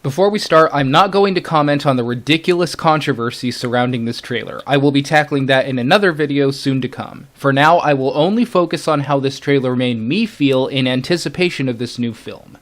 Before we start, I'm not going to comment on the ridiculous controversy surrounding this trailer. I will be tackling that in another video soon to come. For now, I will only focus on how this trailer made me feel in anticipation of this new film.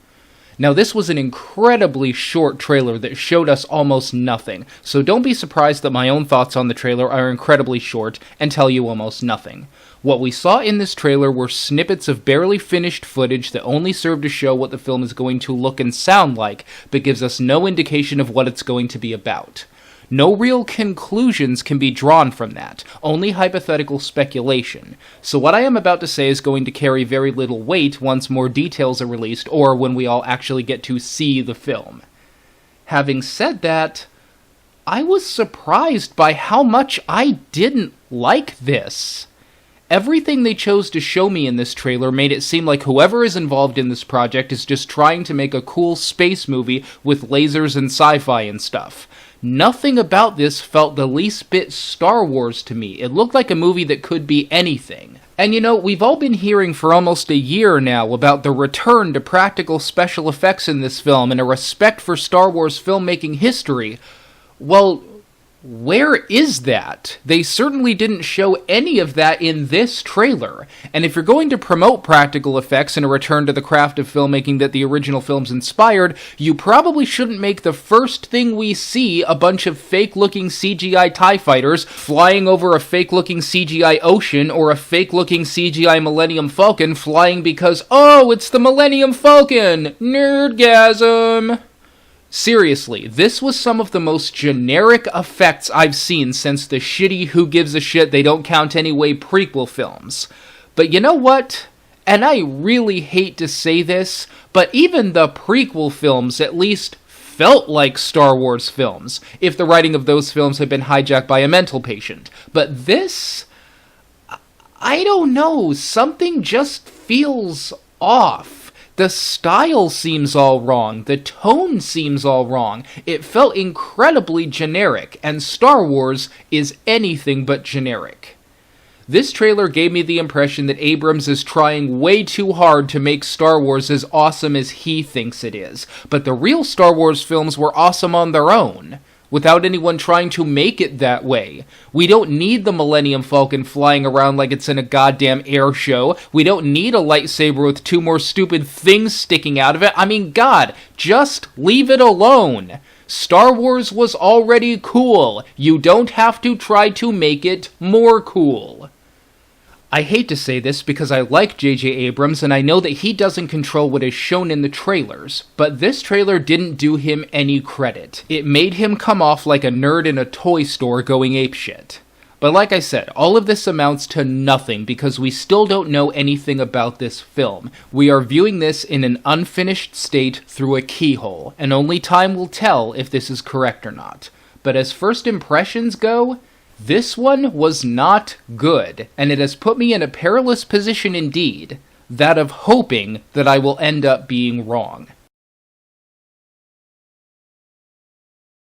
Now, this was an incredibly short trailer that showed us almost nothing, so don't be surprised that my own thoughts on the trailer are incredibly short and tell you almost nothing. What we saw in this trailer were snippets of barely finished footage that only serve to show what the film is going to look and sound like, but gives us no indication of what it's going to be about. No real conclusions can be drawn from that, only hypothetical speculation. So what I am about to say is going to carry very little weight once more details are released, or when we all actually get to see the film. Having said that, I was surprised by how much I didn't like this. Everything they chose to show me in this trailer made it seem like whoever is involved in this project is just trying to make a cool space movie with lasers and sci-fi and stuff. Nothing about this felt the least bit Star Wars to me. It looked like a movie that could be anything. And you know, we've all been hearing for almost a year now about the return to practical special effects in this film and a respect for Star Wars filmmaking history. Well, where is that? They certainly didn't show any of that in this trailer. And if you're going to promote practical effects and a return to the craft of filmmaking that the original films inspired, you probably shouldn't make the first thing we see a bunch of fake-looking CGI TIE fighters flying over a fake-looking CGI ocean or a fake-looking CGI Millennium Falcon flying because, oh, it's the Millennium Falcon! Nerdgasm! Seriously, this was some of the most generic effects I've seen since the shitty Who Gives a Shit They Don't Count Anyway prequel films. But you know what? And I really hate to say this, but even the prequel films at least felt like Star Wars films, if the writing of those films had been hijacked by a mental patient. But this? I don't know, something just feels off. The style seems all wrong, the tone seems all wrong, it felt incredibly generic, and Star Wars is anything but generic. This trailer gave me the impression that Abrams is trying way too hard to make Star Wars as awesome as he thinks it is, but the real Star Wars films were awesome on their own, without anyone trying to make it that way. We don't need the Millennium Falcon flying around like it's in a goddamn air show. We don't need a lightsaber with two more stupid things sticking out of it. I mean, God, just leave it alone. Star Wars was already cool. You don't have to try to make it more cool. I hate to say this because I like J.J. Abrams and I know that he doesn't control what is shown in the trailers, but this trailer didn't do him any credit. It made him come off like a nerd in a toy store going apeshit. But like I said, all of this amounts to nothing because we still don't know anything about this film. We are viewing this in an unfinished state through a keyhole, and only time will tell if this is correct or not. But as first impressions go, this one was not good, and it has put me in a perilous position indeed, that of hoping that I will end up being wrong.